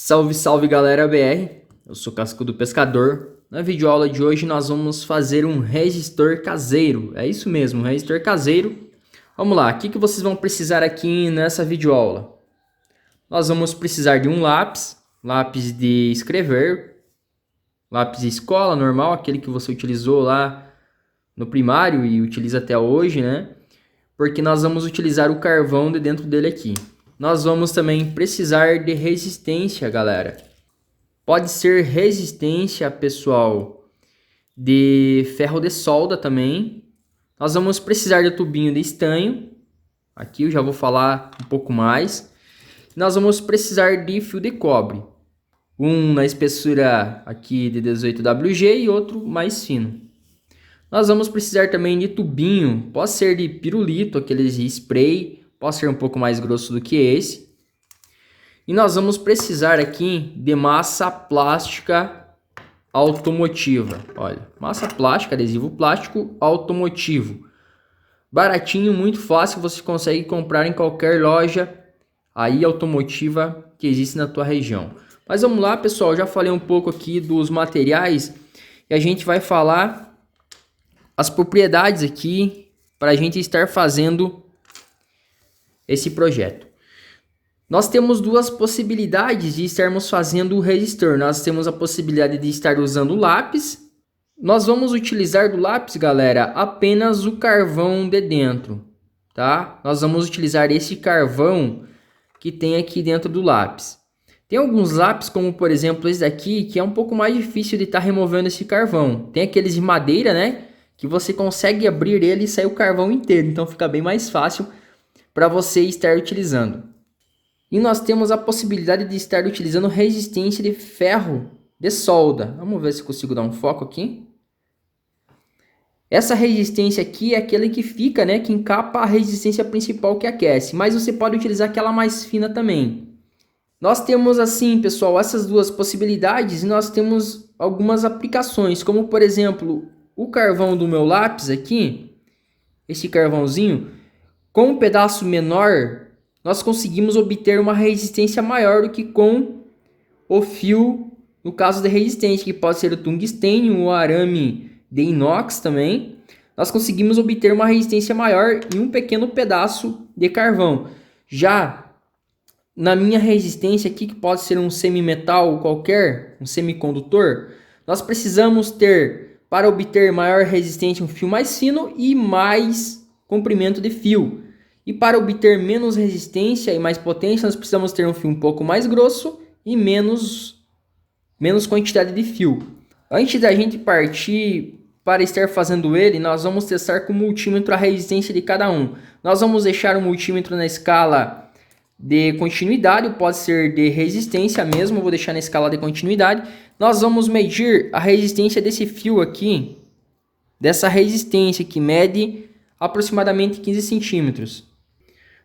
Salve, salve galera BR, eu sou Cascudo Pescador. Na videoaula de hoje nós vamos fazer um resistor caseiro, é isso mesmo, um resistor caseiro. Vamos lá, o que vocês vão precisar aqui nessa videoaula? Nós vamos precisar de um lápis, lápis de escrever, lápis de escola normal, aquele que você utilizou lá no primário e utiliza até hoje, né? Porque nós vamos utilizar o carvão de dentro dele aqui. Nós vamos também precisar de resistência, galera. Pode ser resistência, pessoal, de ferro de solda também. Nós vamos precisar de tubinho de estanho. Aqui eu já vou falar um pouco mais. Nós vamos precisar de fio de cobre. Um na espessura aqui de 18WG e outro mais fino. Nós vamos precisar também de tubinho. Pode ser de pirulito, aqueles de spray. Pode ser um pouco mais grosso do que esse. E nós vamos precisar aqui de massa plástica automotiva. Olha, massa plástica, adesivo plástico automotivo. Baratinho, muito fácil, você consegue comprar em qualquer loja aí automotiva que existe na tua região. Mas vamos lá, pessoal, já falei um pouco aqui dos materiais e a gente vai falar as propriedades aqui para a gente estar fazendo esse projeto. Nós temos duas possibilidades de estarmos fazendo o resistor. Nós temos a possibilidade de estar usando o lápis. Nós vamos utilizar do lápis, galera, apenas o carvão de dentro, tá? Nós vamos utilizar esse carvão que tem aqui dentro do lápis. Tem alguns lápis, como por exemplo esse daqui, que é um pouco mais difícil de estar removendo esse carvão. Tem aqueles de madeira, né? Que você consegue abrir ele e sair o carvão inteiro. Então fica bem mais fácil para você estar utilizando. E nós temos a possibilidade de estar utilizando resistência de ferro de solda. Vamos ver se consigo dar um foco aqui. Essa resistência aqui é aquele que fica, né, que encapa a resistência principal que aquece. Mas você pode utilizar aquela mais fina também. Nós temos assim, pessoal, essas duas possibilidades e nós temos algumas aplicações. Como por exemplo, o carvão do meu lápis aqui. Esse carvãozinho. Com um pedaço menor, nós conseguimos obter uma resistência maior do que com o fio, no caso de resistência, que pode ser o tungstênio ou arame de inox também. Nós conseguimos obter uma resistência maior em um pequeno pedaço de carvão. Já na minha resistência aqui, que pode ser um semimetal qualquer, um semicondutor, nós precisamos ter, para obter maior resistência, um fio mais fino e mais comprimento de fio. E para obter menos resistência e mais potência, nós precisamos ter um fio um pouco mais grosso e menos quantidade de fio. Antes da gente partir para estar fazendo ele, nós vamos testar com o multímetro a resistência de cada um. Nós vamos deixar o multímetro na escala de continuidade, pode ser de resistência mesmo, eu vou deixar na escala de continuidade. Nós vamos medir a resistência desse fio aqui, dessa resistência que mede aproximadamente 15 centímetros.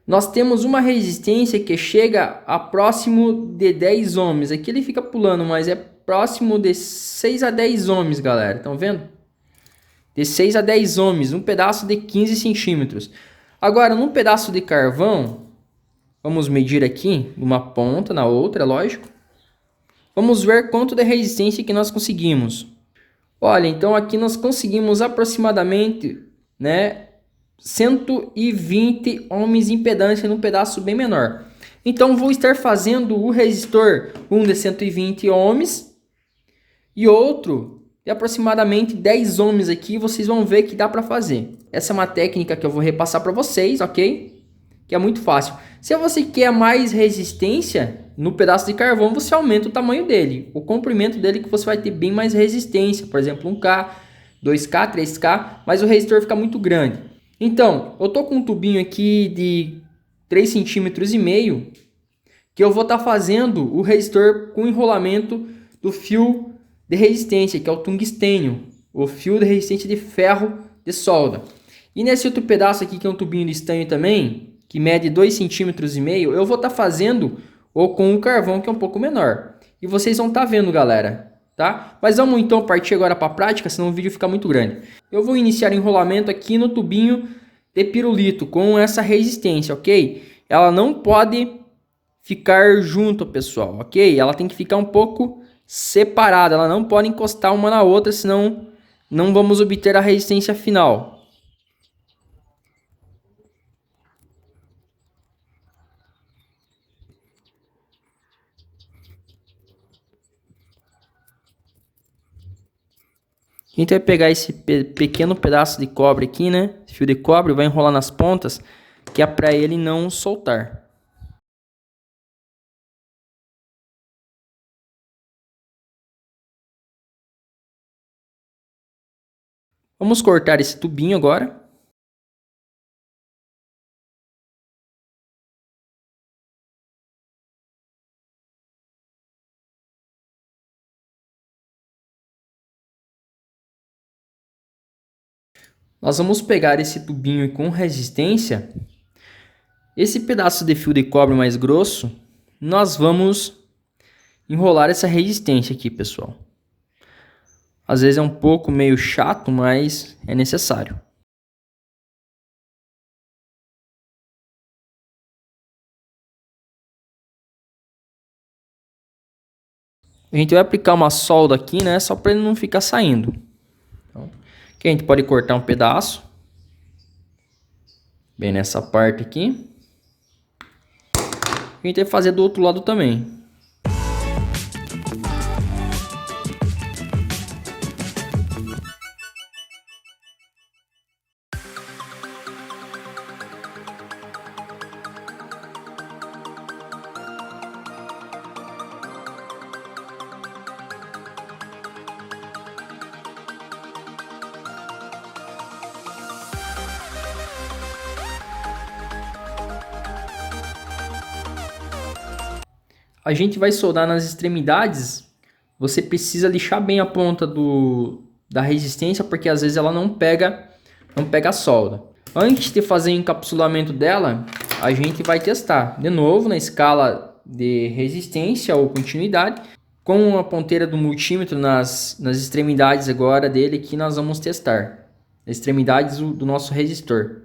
Nós temos uma resistência que chega a próximo de 10 ohms. Aqui ele fica pulando, mas é próximo de 6 a 10 ohms, galera. Estão vendo? De 6 a 10 ohms, um pedaço de 15 centímetros. Agora, num pedaço de carvão, vamos medir aqui, uma ponta na outra, lógico. Vamos ver quanto de resistência que nós conseguimos. Olha, então aqui nós conseguimos aproximadamente, né, 120 ohms de impedância num pedaço bem menor. Então vou estar fazendo o resistor, um de 120 ohms e outro de aproximadamente 10 ohms aqui. Vocês vão ver que dá para fazer. Essa é uma técnica que eu vou repassar para vocês, ok? Que é muito fácil. Se você quer mais resistência no pedaço de carvão, você aumenta o tamanho dele, o comprimento dele, que você vai ter bem mais resistência. Por exemplo, 1K, 2K, 3K, mas o resistor fica muito grande. Então, eu tô com um tubinho aqui de 3,5 cm que eu vou estar fazendo o resistor com enrolamento do fio de resistência, que é o tungstênio, o fio de resistência de ferro de solda. E nesse outro pedaço aqui, que é um tubinho de estanho também, que mede 2,5 cm, eu vou estar fazendo ou com o carvão, que é um pouco menor. E vocês vão estar vendo, galera. Tá? Mas vamos então partir agora para a prática, senão o vídeo fica muito grande. Eu vou iniciar o enrolamento aqui no tubinho de pirulito com essa resistência, ok? Ela não pode ficar junto, pessoal, ok? Ela tem que ficar um pouco separada, ela não pode encostar uma na outra, senão não vamos obter a resistência final. A gente vai pegar esse pequeno pedaço de cobre aqui, né? Esse fio de cobre, vai enrolar nas pontas, que é para ele não soltar. Vamos cortar esse tubinho agora. Nós vamos pegar esse tubinho com resistência. Esse pedaço de fio de cobre mais grosso, nós vamos enrolar essa resistência aqui, pessoal. Às vezes é um pouco meio chato, mas é necessário. A gente vai aplicar uma solda aqui, né? Só para ele não ficar saindo. Então, aqui a gente pode cortar um pedaço. Bem nessa parte aqui. A gente vai fazer do outro lado também. A gente vai soldar nas extremidades. Você precisa lixar bem a ponta da resistência, porque às vezes ela não pega a solda. Antes de fazer o encapsulamento dela, a gente vai testar de novo na escala de resistência ou continuidade. Com a ponteira do multímetro nas extremidades agora dele, aqui nós vamos testar. As extremidades do nosso resistor.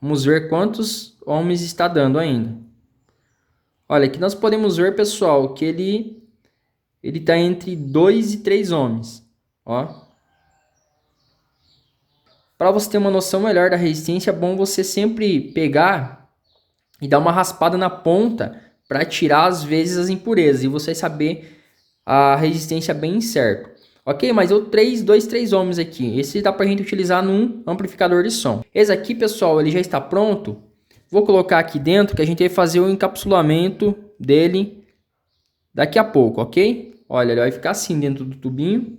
Vamos ver quantos ohms está dando ainda. Olha, aqui nós podemos ver, pessoal, que ele está entre 2 e 3 ohms. Ó. Para você ter uma noção melhor da resistência, é bom você sempre pegar e dar uma raspada na ponta para tirar, às vezes, as impurezas e você saber a resistência bem certo. Ok? Mas eu 3 ohms aqui. Esse dá para a gente utilizar num amplificador de som. Esse aqui, pessoal, ele já está pronto. Vou colocar aqui dentro que a gente vai fazer o encapsulamento dele daqui a pouco, ok? Olha, ele vai ficar assim dentro do tubinho. Vou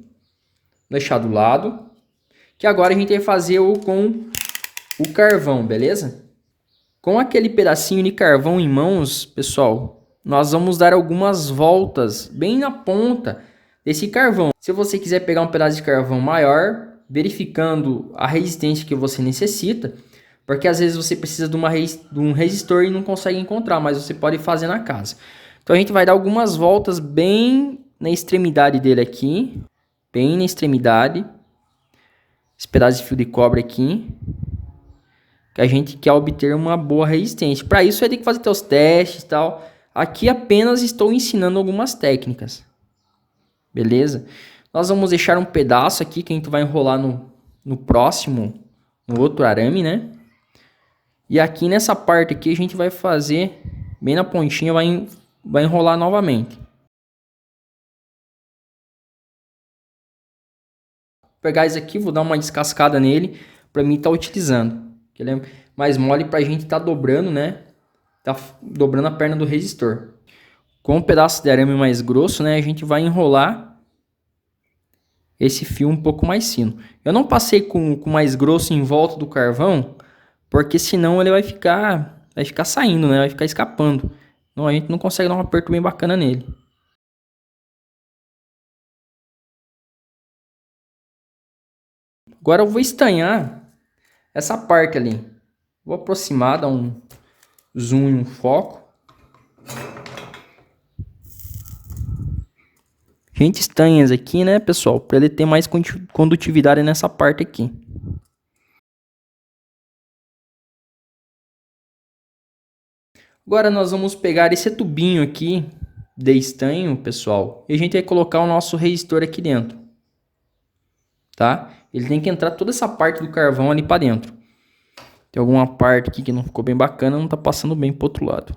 deixar do lado. Que agora a gente vai fazer com o carvão, beleza? Com aquele pedacinho de carvão em mãos, pessoal, nós vamos dar algumas voltas bem na ponta desse carvão. Se você quiser pegar um pedaço de carvão maior, verificando a resistência que você necessita, porque às vezes você precisa de um resistor e não consegue encontrar, mas você pode fazer na casa. Então a gente vai dar algumas voltas bem na extremidade dele aqui. Bem na extremidade. Esse pedaço de fio de cobre aqui. Que a gente quer obter uma boa resistência. Para isso vai ter que fazer seus testes e tal. Aqui apenas estou ensinando algumas técnicas. Beleza? Nós vamos deixar um pedaço aqui que a gente vai enrolar no próximo, no outro arame, né? E aqui nessa parte aqui a gente vai fazer, bem na pontinha, vai enrolar novamente. Vou pegar esse aqui, vou dar uma descascada nele, para mim estar utilizando. Ele é mais mole para a gente estar dobrando, né? Tá dobrando a perna do resistor. Com um pedaço de arame mais grosso, né? A gente vai enrolar esse fio um pouco mais fino. Eu não passei com mais grosso em volta do carvão, porque senão ele vai ficar saindo, né? Vai ficar escapando. Não, a gente não consegue dar um aperto bem bacana nele. Agora eu vou estanhar essa parte ali. Vou aproximar, dar um zoom e um foco. A gente estanha esse aqui, né, pessoal? Para ele ter mais condutividade nessa parte aqui. Agora nós vamos pegar esse tubinho aqui de estanho, pessoal, e a gente vai colocar o nosso resistor aqui dentro, tá? Ele tem que entrar toda essa parte do carvão ali para dentro. Tem alguma parte aqui que não ficou bem bacana, não tá passando bem pro outro lado.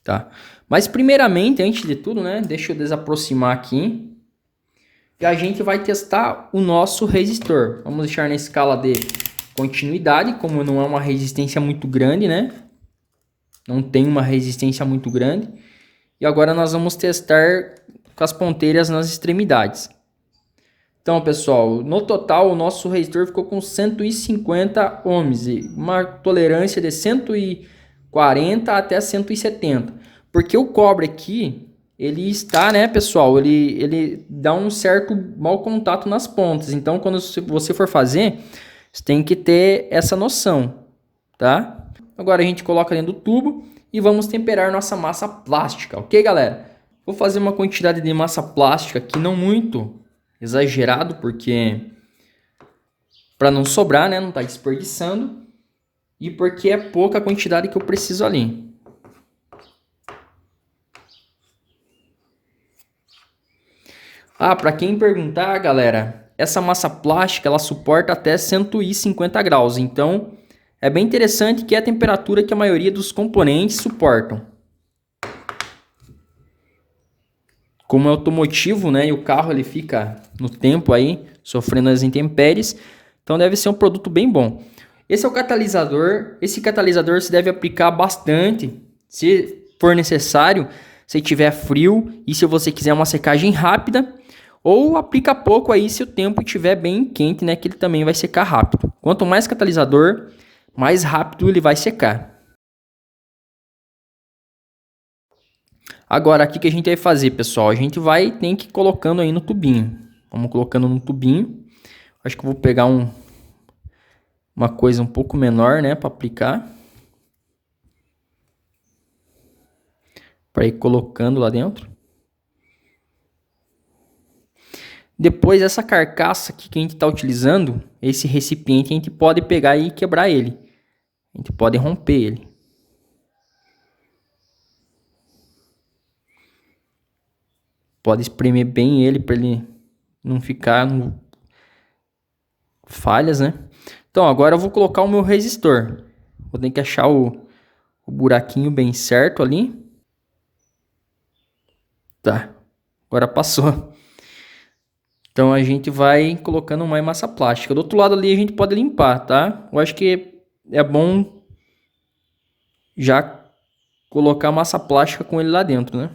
Tá? Mas primeiramente, antes de tudo, né, deixa eu desaproximar aqui. E a gente vai testar o nosso resistor. Vamos deixar na escala de continuidade, como não é uma resistência muito grande, né? Não tem uma resistência muito grande. E agora nós vamos testar com as ponteiras nas extremidades. Então, pessoal, no total o nosso resistor ficou com 150 ohms, uma tolerância de 140 até 170. Porque o cobre aqui, ele está, né, pessoal, ele dá um certo mau contato nas pontas. Então, quando você for fazer, você tem que ter essa noção, tá? Agora a gente coloca dentro do tubo e vamos temperar nossa massa plástica, ok, galera? Vou fazer uma quantidade de massa plástica aqui, não muito exagerado, porque para não sobrar, né, não tá desperdiçando, e porque é pouca a quantidade que eu preciso ali. Ah, para quem perguntar, galera, essa massa plástica ela suporta até 150 graus, então é bem interessante que é a temperatura que a maioria dos componentes suportam. Como é automotivo, né, e o carro ele fica no tempo aí, sofrendo as intempéries, então deve ser um produto bem bom. Esse é o catalisador, esse catalisador se deve aplicar bastante, se for necessário, se tiver frio e se você quiser uma secagem rápida, ou aplica pouco aí se o tempo estiver bem quente, né, que ele também vai secar rápido. Quanto mais catalisador, mais rápido ele vai secar. Agora, aqui que a gente vai fazer, pessoal, a gente vai tem que ir colocando aí no tubinho. Vamos colocando no tubinho. Acho que eu vou pegar uma coisa um pouco menor, né, para aplicar. Para ir colocando lá dentro. Depois, essa carcaça aqui que a gente está utilizando, esse recipiente, a gente pode pegar e quebrar ele. A gente pode romper ele. Pode espremer bem ele para ele não ficar falhas, né? Então, agora eu vou colocar o meu resistor. Vou ter que achar o buraquinho bem certo ali. Tá, agora passou. Então a gente vai colocando mais massa plástica. Do outro lado ali a gente pode limpar, tá? Eu acho que é bom já colocar massa plástica com ele lá dentro, né?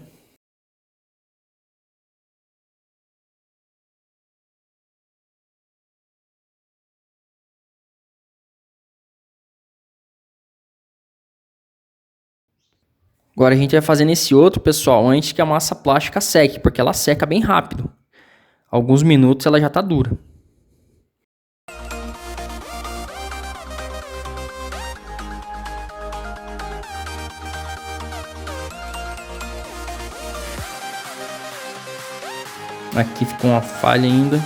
Agora a gente vai fazer nesse outro, pessoal, antes que a massa plástica seque, porque ela seca bem rápido. Alguns minutos ela já tá dura. Aqui ficou uma falha ainda.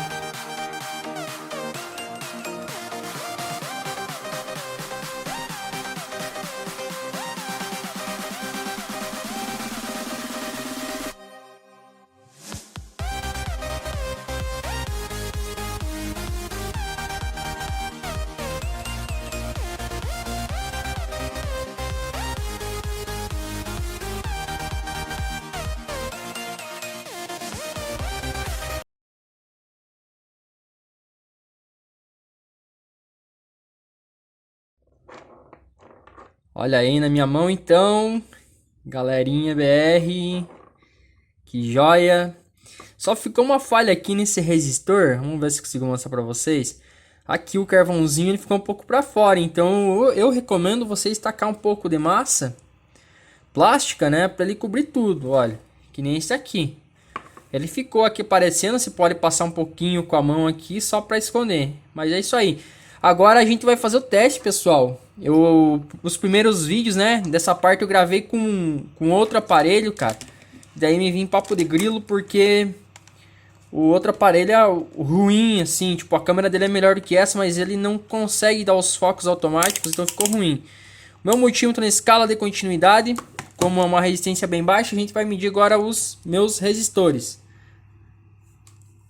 Olha aí na minha mão então, galerinha BR, que joia. Só ficou uma falha aqui nesse resistor, vamos ver se consigo mostrar para vocês. Aqui o carvãozinho ele ficou um pouco para fora, então eu recomendo você estacar um pouco de massa plástica, né, para ele cobrir tudo, olha, que nem esse aqui. Ele ficou aqui parecendo, você pode passar um pouquinho com a mão aqui só para esconder, mas é isso aí. Agora a gente vai fazer o teste, pessoal. Os primeiros vídeos, né, dessa parte eu gravei com outro aparelho, cara. Daí me vim papo de grilo porque O outro aparelho é ruim, assim, tipo, a câmera dele é melhor do que essa, mas ele não consegue dar os focos automáticos, então ficou ruim. O meu multímetro na escala de continuidade, como é uma resistência bem baixa, a gente vai medir agora os meus resistores.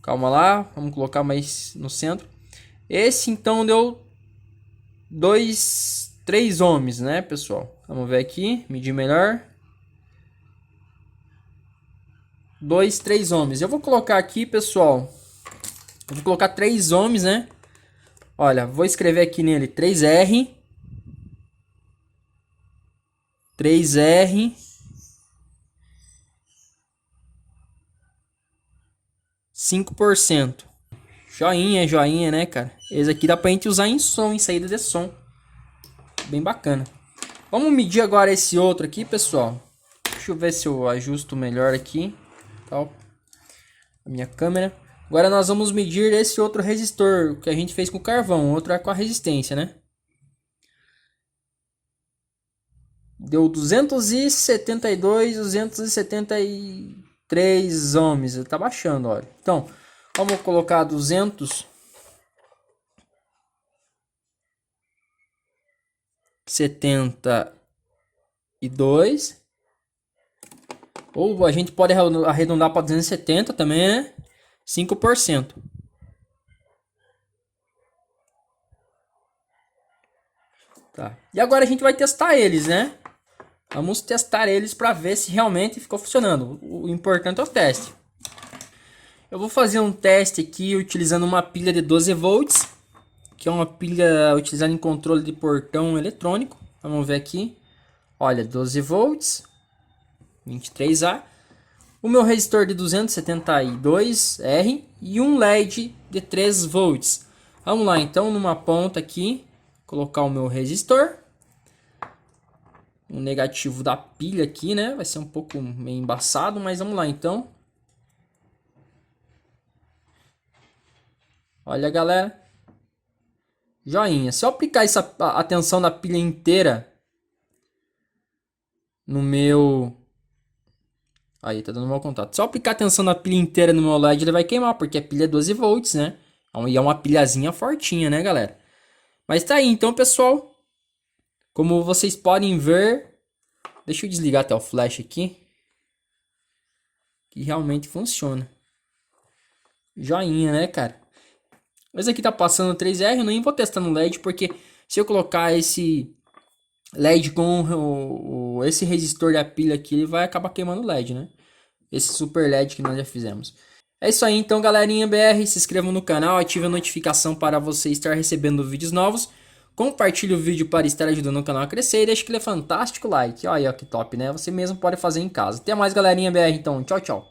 Calma lá, vamos colocar mais no centro. Esse então deu 3 ohms, né, pessoal? Vamos ver aqui, medir melhor. 3 ohms. Eu vou colocar aqui, pessoal. Eu vou colocar 3 ohms, né? Olha, vou escrever aqui nele 3R. 3R. 5%. Joinha, joinha, né, cara? Esse aqui dá pra gente usar em som, em saída de som. Bem bacana. Vamos medir agora esse outro aqui, pessoal. Deixa eu ver se eu ajusto melhor aqui. Tal. A minha câmera. Agora nós vamos medir esse outro resistor que a gente fez com carvão. O outro é com a resistência, né? Deu 272, 273 ohms. Ele tá baixando, olha. Então, vamos colocar 272. Ou a gente pode arredondar para 270 também, né? 5%. Tá. E agora a gente vai testar eles, né? Vamos testar eles para ver se realmente ficou funcionando. O importante é o teste. Eu vou fazer um teste aqui utilizando uma pilha de 12 volts, que é uma pilha utilizada em controle de portão eletrônico. Vamos ver aqui. Olha, 12 volts, 23A. O meu resistor de 272R e um LED de 3 volts. Vamos lá, então, numa ponta aqui, colocar o meu resistor. O negativo da pilha aqui, né? Vai ser um pouco meio embaçado, mas vamos lá, então. Olha, galera. Joinha. Se eu aplicar a tensão da pilha inteira no meu... Aí, tá dando mau contato. Se eu aplicar a tensão da pilha inteira no meu LED, ele vai queimar, porque a pilha é 12 volts, né? E é uma pilhazinha fortinha, né, galera? Mas tá aí, então, pessoal. Como vocês podem ver... Deixa eu desligar até o flash aqui. Que realmente funciona. Joinha, né, cara? Esse aqui tá passando 3R, eu nem vou testar no LED, porque se eu colocar esse LED com esse resistor da pilha aqui, ele vai acabar queimando o LED, né? Esse super LED que nós já fizemos. É isso aí, então, galerinha BR, se inscrevam no canal, ative a notificação para você estar recebendo vídeos novos. Compartilhe o vídeo para estar ajudando o canal a crescer e deixe aquele fantástico like. Olha aí, ó, que top, né? Você mesmo pode fazer em casa. Até mais, galerinha BR, então. Tchau, tchau.